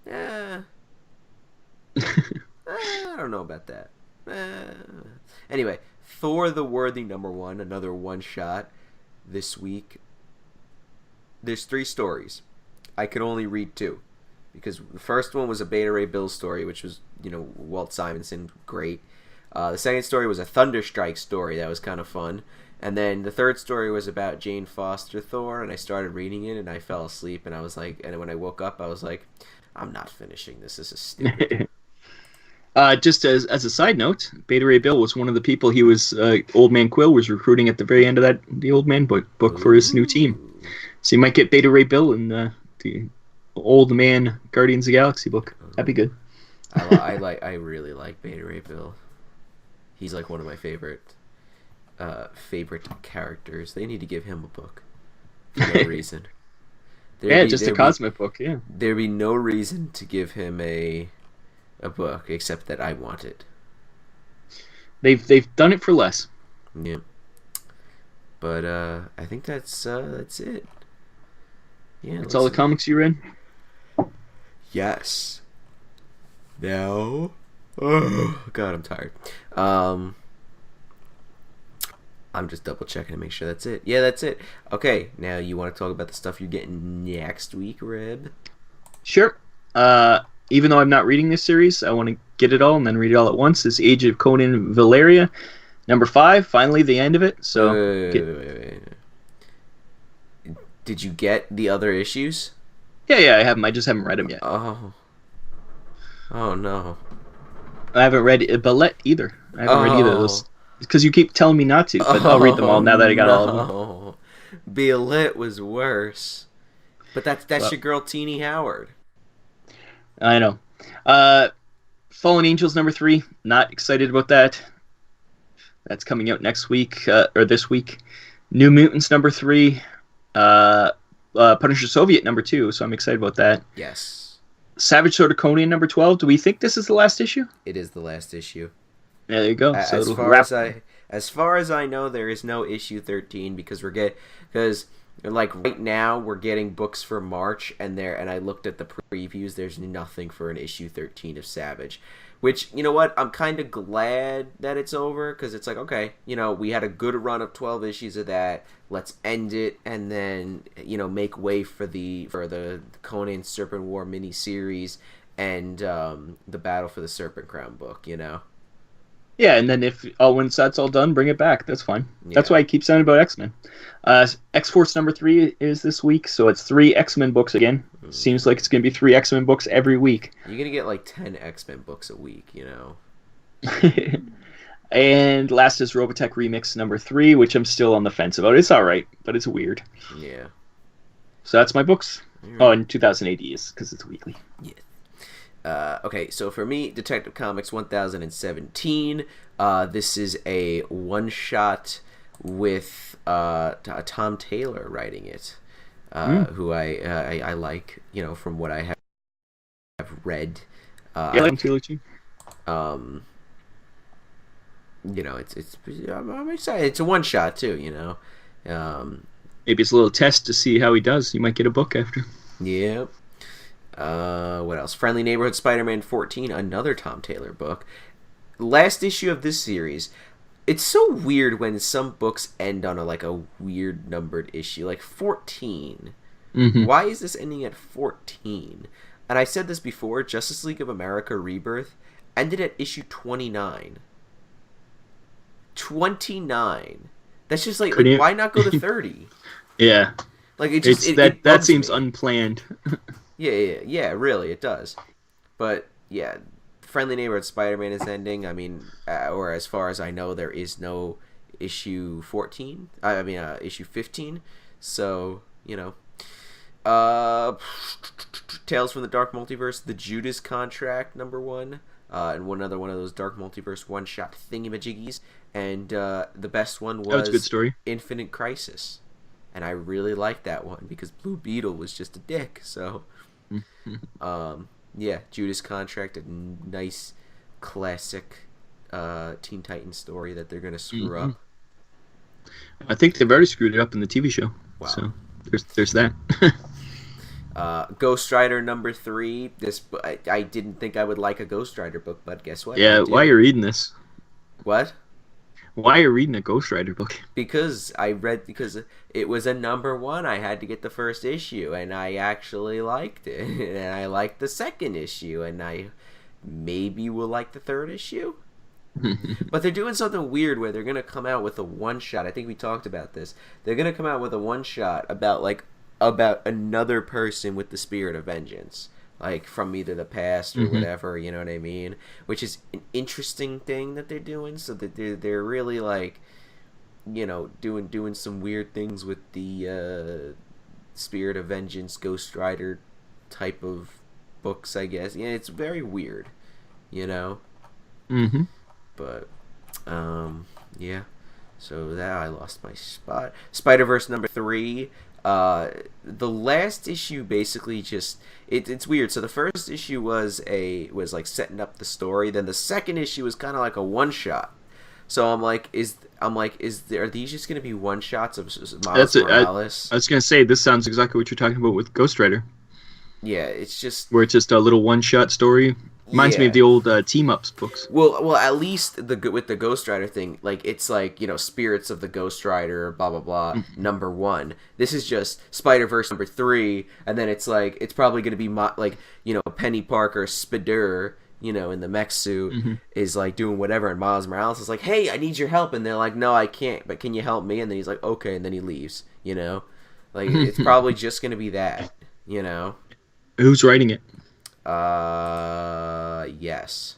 I don't know about that. Anyway, Thor the Worthy #1, another one-shot this week. There's 3 stories. I could only read 2. Because the first one was a Beta Ray Bill story, which was, Walt Simonson, great. The second story was a Thunderstrike story that was kind of fun. And then the third story was about Jane Foster Thor, and I started reading it, and I fell asleep, and I was like, and when I woke up, I was like, I'm not finishing this. This is stupid. Just as a side note, Beta Ray Bill was one of the people he was, Old Man Quill was recruiting at the very end of the Old Man book for his new team. So you might get Beta Ray Bill in the Old Man Guardians of the Galaxy book. That'd be good. I really like Beta Ray Bill. He's like one of my favorite characters. They need to give him a book for no reason. Just a cosmic book. Yeah, there'd be no reason to give him a book except that I want it. They've done it for less. Yeah, but I think that's it. Yeah, that's all the comics you read. Yes. Now, oh God, I'm tired. I'm just double checking to make sure that's it. Yeah, that's it. Okay, now you want to talk about the stuff you're getting next week, Reb? Sure. Even though I'm not reading this series, I want to get it all and then read it all at once. This Age of Conan Valeria, #5, finally the end of it. So, wait. Did you get the other issues? Yeah, I have them. I just haven't read them yet. Oh no. I haven't read Ballet either. I haven't read either of those. Because you keep telling me not to, but I'll read them all now that I got all of them. Ballet was worse. But that's your girl Teenie Howard. I know. Fallen Angels #3. Not excited about that. That's coming out next week, or this week. New Mutants #3. Punisher Soviet #2, so I'm excited about that. Yes. Savage Sword of Conan #12. Do we think this is the last issue? It is the last issue. Yeah, there you go. As far as I know, there is no issue 13 because like right now we're getting books for March and I looked at the previews. There's nothing for an issue 13 of Savage, which, you know what, I'm kind of glad that it's over because it's like, okay, we had a good run of 12 issues of that. Let's end it and then make way for the Conan Serpent War miniseries and the Battle for the Serpent Crown book. Yeah, and then once that's all done, bring it back. That's fine. Yeah. That's why I keep saying about X-Men. X-Force #3 is this week, so it's 3 X-Men books again. Seems like it's going to be 3 X-Men books every week. You're going to get like 10 X-Men books a week, And last is Robotech Remix #3, which I'm still on the fence about. It's alright, but it's weird. Yeah. So that's my books. Right. Oh, and 2000 AD is because it's weekly. Yeah. Okay, so for me, Detective Comics 1017. This is a one-shot with Tom Taylor writing it, who I like, from what I have read. Yeah, I like Taylor too. I'm excited. It's a one-shot too, Maybe it's a little test to see how he does. You might get a book after. Yeah. What else? Friendly Neighborhood Spider-Man 14, another Tom Taylor book. Last issue of this series. It's so weird when some books end on a weird numbered issue, like 14. Mm-hmm. Why is this ending at 14? And I said this before, Justice League of America Rebirth ended at issue 29. 29. That's just like why not go to 30? Yeah. Like it just that seems unplanned. Yeah, really, it does. But yeah, Friendly Neighborhood Spider-Man is ending. I mean, or as far as I know, there is no issue 14. Issue 15. So, Tales from the Dark Multiverse, The Judas Contract, #1, and one of those Dark Multiverse one-shot thingamajiggies. And the best one was a good story. Infinite Crisis. And I really liked that one because Blue Beetle was just a dick. So, yeah, Judas Contract, a nice classic Teen Titans story that they're going to screw up. I think they've already screwed it up in the TV show. Wow. So there's that. Ghost Rider #3. I didn't think I would like a Ghost Rider book, but guess what? Yeah, why are you reading this? What? Why are you reading a Ghost Rider book? Because it was a #1. I had to get the first issue, and I actually liked it. And I liked the second issue, and I maybe will like the third issue. But they're doing something weird where they're going to come out with a one-shot. I think we talked about this. They're going to come out with a one-shot about another person with the spirit of vengeance. Like, from either the past or whatever, you know what I mean? Which is an interesting thing that they're doing. So that they're really, doing some weird things with the Spirit of Vengeance, Ghost Rider type of books, I guess. Yeah, it's very weird, Mm-hmm. But, yeah. So that I lost my spot. Spider-Verse #3. The last issue basically just it's weird. So the first issue was like setting up the story. Then the second issue was kind of like a one shot. So are these just gonna be one shots of Miles Morales? I was gonna say this sounds exactly what you're talking about with Ghost Rider. Yeah, it's just where it's just a little one shot story. Reminds me of the old Team Ups books. Well, at least with the Ghost Rider thing, it's Spirits of the Ghost Rider, blah blah blah, #1. This is just Spider-Verse #3, and then it's probably going to be Penny Parker, Spider, in the mech suit is doing whatever, and Miles Morales is like, hey, I need your help, and they're like, no, I can't, but can you help me? And then he's like, okay, and then he leaves. It's probably just going to be that. Who's writing it? Yes.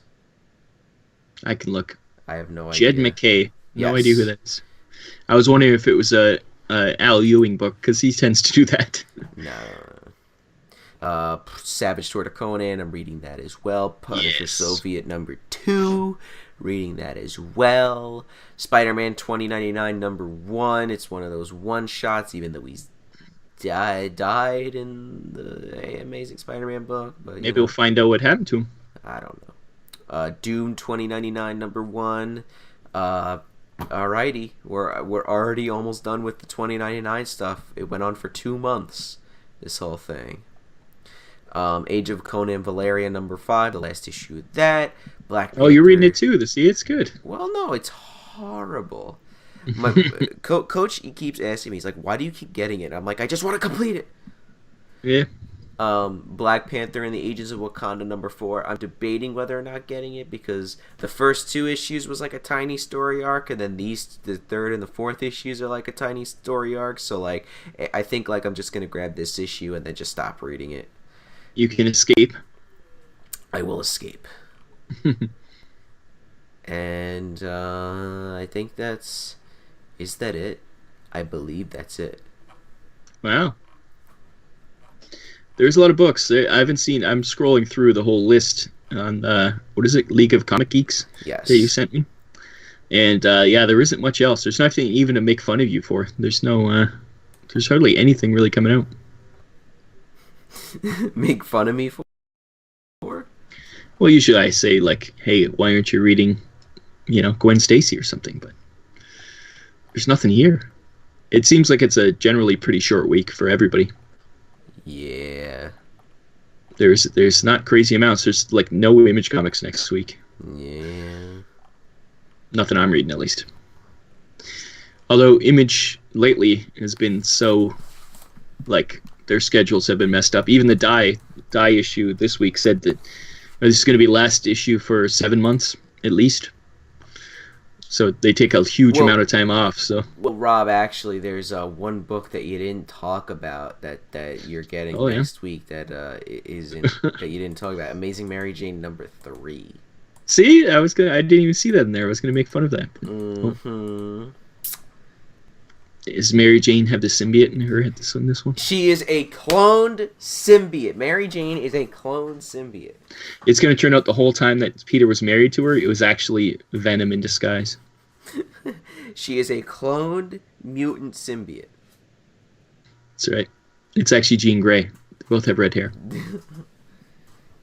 I can look. I have no idea. Jed McKay. No Yes. idea who that is. I was wondering if it was a Al Ewing book, because he tends to do that. No. Savage Sword of Conan, I'm reading that as well. Punisher Yes. Soviet #2, reading that as well. Spider-Man 2099 #1, it's one of those one-shots, even though he's died in the Amazing Spider-Man book. But Maybe we'll find out what happened to him. I don't know. Doom 2099 #1. Alrighty, we're already almost done with the 2099 stuff. It went on for 2 months, this whole thing. Age of Conan Valeria #5, the last issue of that. Black Panther. Oh, you're reading it too. See, it's good. Well, no, it's horrible. My coach, he keeps asking me, he's like, why do you keep getting it? I'm like, I just want to complete it. Yeah. Black Panther and the Agents of Wakanda #4. I'm debating whether or not getting it because the first 2 issues was like a tiny story arc, and then the third and the fourth issues are like a tiny story arc. So I think I'm just gonna grab this issue and then just stop reading it. You can escape. I will escape. And I think is that it? I believe that's it. Wow. There's a lot of books. I haven't seen. I'm scrolling through the whole list on what is it, League of Comic Geeks? Yes. That you sent me. And there isn't much else. There's nothing even to make fun of you for. There's hardly anything really coming out. Make fun of me for? Well, usually I say hey, why aren't you reading, Gwen Stacy or something? But there's nothing here. It seems like it's a generally pretty short week for everybody. Yeah. There's not crazy amounts. There's like no Image comics next week. Yeah. Nothing I'm reading, at least. Although Image lately has been so, like, their schedules have been messed up. Even the Die issue this week said that this is going to be last issue for 7 months at least. So they take a huge amount of time off. So well, Rob, actually, there's one book that you didn't talk about that you're getting next week that that you didn't talk about. Amazing Mary Jane #3. See, I didn't even see that in there. I was gonna make fun of that. Mm-hmm. Does Mary Jane have the symbiote in her in this one? She is a cloned symbiote. Mary Jane is a cloned symbiote. It's going to turn out the whole time that Peter was married to her, it was actually Venom in disguise. She is a cloned mutant symbiote. That's right. It's actually Jean Grey. They both have red hair.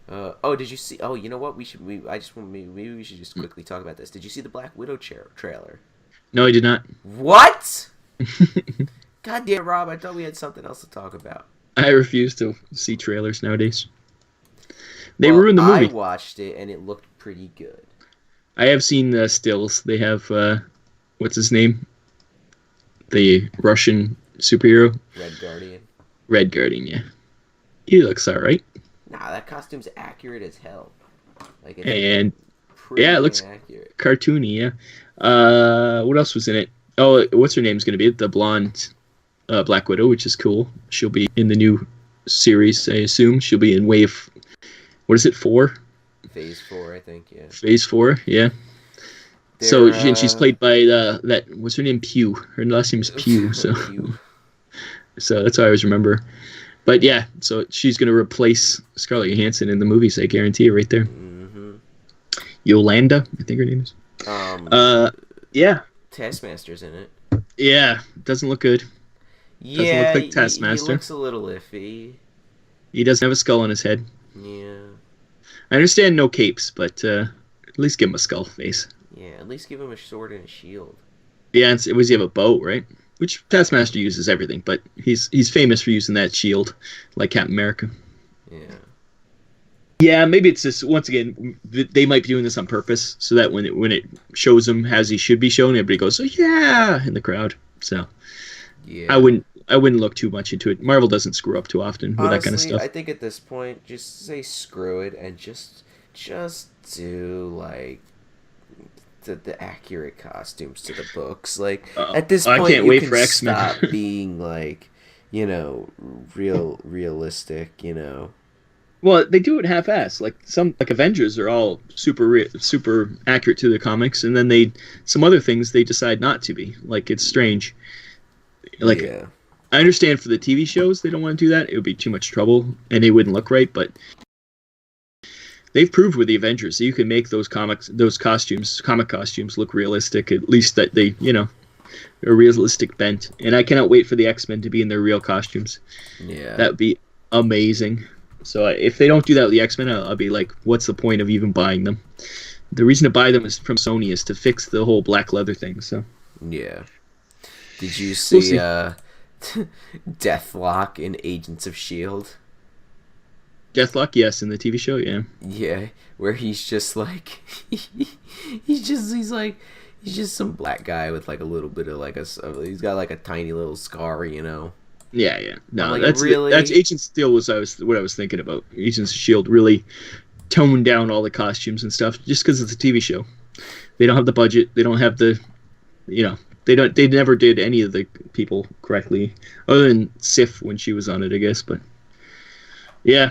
Did you see? Oh, you know what? Maybe we should just quickly talk about this. Did you see the Black Widow trailer? No, I did not. What? God damn, Rob! I thought we had something else to talk about. I refuse to see trailers nowadays. They ruined the movie. I watched it and it looked pretty good. I have seen stills. They have what's his name? The Russian superhero. Red Guardian, yeah. He looks alright. Nah, that costume's accurate as hell. Like, and yeah, it looks accurate. Cartoony, yeah. What else was in it? Oh, what's her name's going to be? The blonde Black Widow, which is cool. She'll be in the new series, I assume. She'll be in Wave, what is it, 4? Phase 4, I think, yeah. Phase 4, yeah. And she's played by that, what's her name? Pugh. Her last name is Pugh, so so that's how I always remember. But yeah, so she's going to replace Scarlett Johansson in the movies, I guarantee it right there. Mm-hmm. Yolanda, I think her name is. Yeah. Taskmaster's in it. Yeah, doesn't look good. Yeah, doesn't look like Taskmaster. He looks a little iffy. He doesn't have a skull on his head. Yeah. I understand no capes, but at least give him a skull face. Yeah, at least give him a sword and a shield. Yeah, it was he have a bow, right? Which Taskmaster uses everything, but he's famous for using that shield, like Captain America. Yeah. Yeah, maybe it's just, once again, they might be doing this on purpose, so that when it shows him as he should be shown, everybody goes, "Oh yeah!" in the crowd. So, yeah, I wouldn't look too much into it. Marvel doesn't screw up too often with that kind of stuff. I think at this point, just say screw it and just do like the accurate costumes to the books. Like at this point, I can't wait for X-Men. Stop being like, realistic. Well, they do it half-assed. Like like Avengers are all super accurate to the comics, and then some other things they decide not to be. Like, it's strange. Like, yeah. I understand for the TV shows they don't want to do that. It would be too much trouble, and it wouldn't look right. But they've proved with the Avengers that you can make those comic costumes look realistic. At least that they, a realistic bent. And I cannot wait for the X-Men to be in their real costumes. Yeah, that would be amazing. So if they don't do that with the X-Men, I'll be like, what's the point of even buying them? The reason to buy them is from Sony is to fix the whole black leather thing. So yeah. Did you see Deathlock in Agents of S.H.I.E.L.D.? Deathlock, yes, in the TV show, yeah. Yeah, where he's just like he's just some black guy with like a little bit of like he's got like a tiny little scar, Yeah. No, like, that's Agents of S.H.I.E.L.D. was what I was thinking about. Agents of S.H.I.E.L.D. really toned down all the costumes and stuff just because it's a TV show. They don't have the budget. They don't have the, they never did any of the people correctly, other than Sif when she was on it, I guess. But yeah,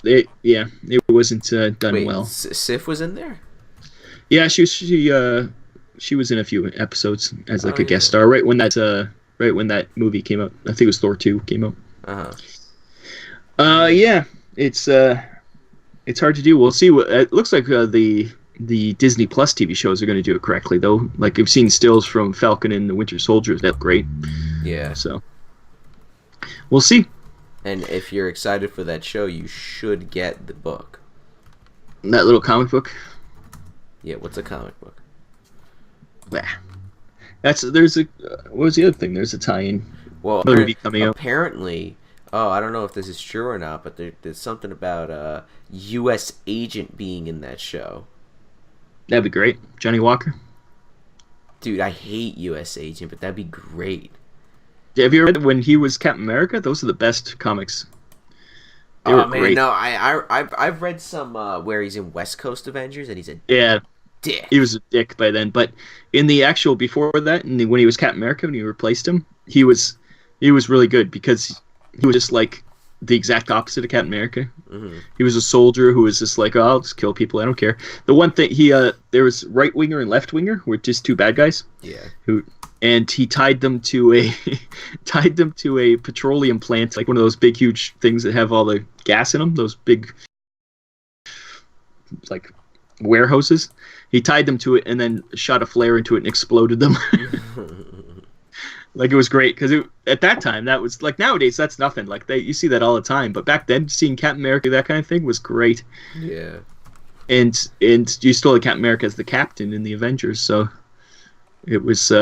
it wasn't done well. Sif was in there. Yeah, she was in a few episodes as like a guest star right when that movie came out. I think it was Thor 2 came out. Yeah, it's hard to do. We'll see. It looks like the Disney Plus TV shows are going to do it correctly, though. Like, I've seen stills from Falcon and the Winter Soldier. That's great. Yeah. So we'll see. And if you're excited for that show, you should get the book. That little comic book. Yeah, what's a comic book? What was the other thing? There's a tie-in. Well, movie coming out. Apparently, Oh, I don't know if this is true or not, but there's something about U.S. Agent being in that show. That'd be great. Johnny Walker. Dude, I hate U.S. Agent, but that'd be great. Have you ever read when he was Captain America? Those are the best comics. They were Man, great. no, I've read some where he's in West Coast Avengers and he's a Yeah, dick. he was a dick by then. But in the actual before that, when he was Captain America, when you replaced him, he was really good because he was just like the exact opposite of Captain America. Mm-hmm. He was a soldier who was just like, oh, I'll just kill people. I don't care. The one thing there was right winger and left winger were just two bad guys. Yeah. And he tied them to a petroleum plant, like one of those big, huge things that have all the gas in them. Those big, like, warehouses. He tied them to it and then shot a flare into it and exploded them. Like, it was great because at that time that was like, nowadays that's nothing. Like, you see that all the time, but back then seeing Captain America, that kind of thing, was great. Yeah. And you still had Captain America as the captain in the Avengers, so it was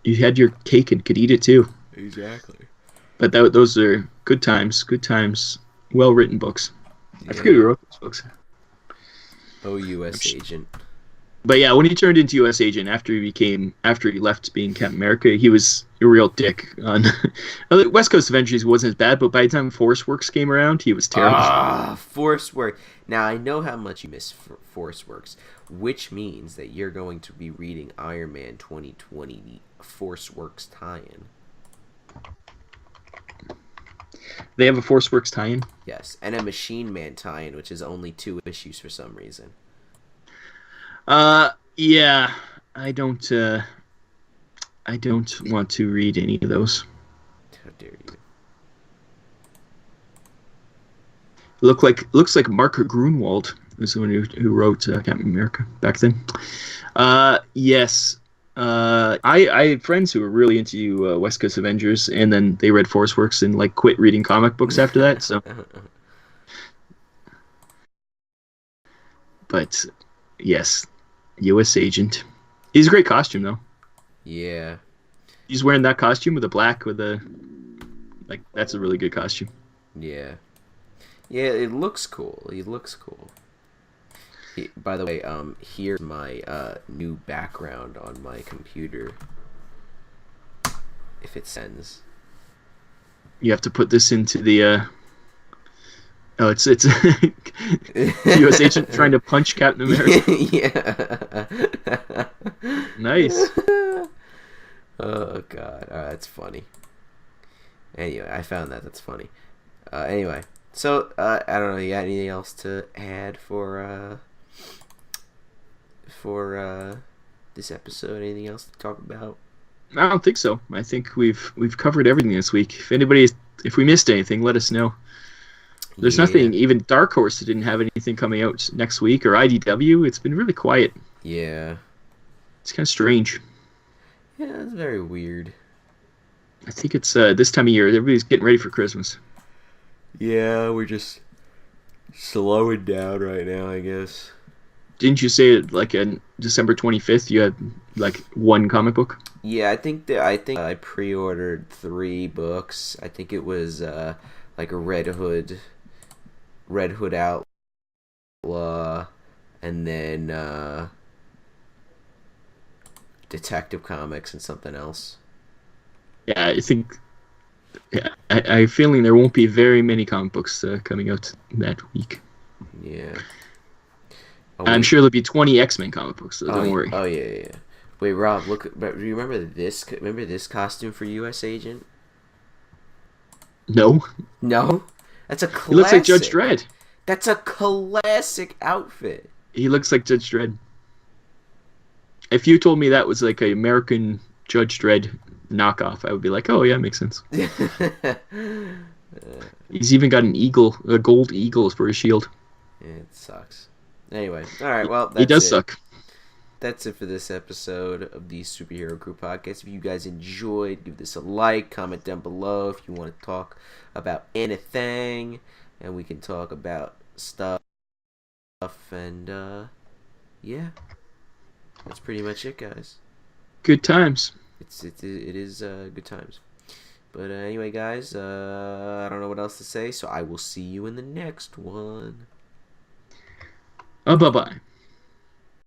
you had your cake and could eat it too. Exactly. But those are good times. Well written books. Yeah. I forget who wrote those books. Oh, U.S. Agent. But yeah, when he turned into U.S. Agent after he left being Captain America, he was a real dick. On West Coast Avengers wasn't as bad, but by the time Force Works came around, he was terrible. Force Works. Now I know how much you miss Force Works, which means that you're going to be reading Iron Man 2020, the Force Works tie-in. They have a Force Works tie-in? Yes, and a Machine Man tie-in, which is only 2 issues for some reason. Yeah, I don't want to read any of those. How dare you? Looks like Mark Grunwald was the one who wrote Captain America back then. Yes. I had friends who were really into West Coast Avengers, and then they read Force Works and like quit reading comic books after that. So, but yes, U.S. Agent. He's a great costume though. Yeah. He's wearing that costume with that's a really good costume. Yeah. Yeah, it looks cool. He looks cool. By the way, here's my new background on my computer. If it sends. You have to put this into the. Oh, it's U.S. Agent trying to punch Captain America. Yeah. Nice. Oh God, that's funny. Anyway, I found that. That's funny. Anyway, so I don't know. You got anything else to add for this episode? Anything else to talk about? I don't think so. I think we've covered everything this week. If we missed anything, let us know. There's nothing. Even Dark Horse didn't have anything coming out next week, or IDW. It's been really quiet. Yeah. It's kind of strange. Yeah, it's very weird. I think it's this time of year. Everybody's getting ready for Christmas. Yeah, we're just slowing down right now, I guess. Didn't you say like on December 25th you had like one comic book? Yeah, I think I pre-ordered 3 books. I think it was like a Red Hood Outlaw, and then Detective Comics and something else. Yeah, I think. Yeah, I have a feeling there won't be very many comic books coming out that week. Yeah. Oh, I'm sure there'll be 20 X-Men comic books, so don't worry. Oh yeah. Wait, Rob, look. But do you remember this? Remember this costume for U.S. Agent? No. No. That's a classic. He looks like Judge Dredd. That's a classic outfit. He looks like Judge Dredd. If you told me that was like an American Judge Dredd knockoff, I would be like, oh yeah, makes sense. He's even got a gold eagle for his shield. Yeah, it sucks. Anyway, all right. Well, he does suck. That's it for this episode of the Superhero Crew podcast. If you guys enjoyed, give this a like, comment down below if you want to talk about anything, and we can talk about stuff. And yeah, that's pretty much it, guys. Good times. It is good times. But anyway, guys, I don't know what else to say, so I will see you in the next one. Bye-bye.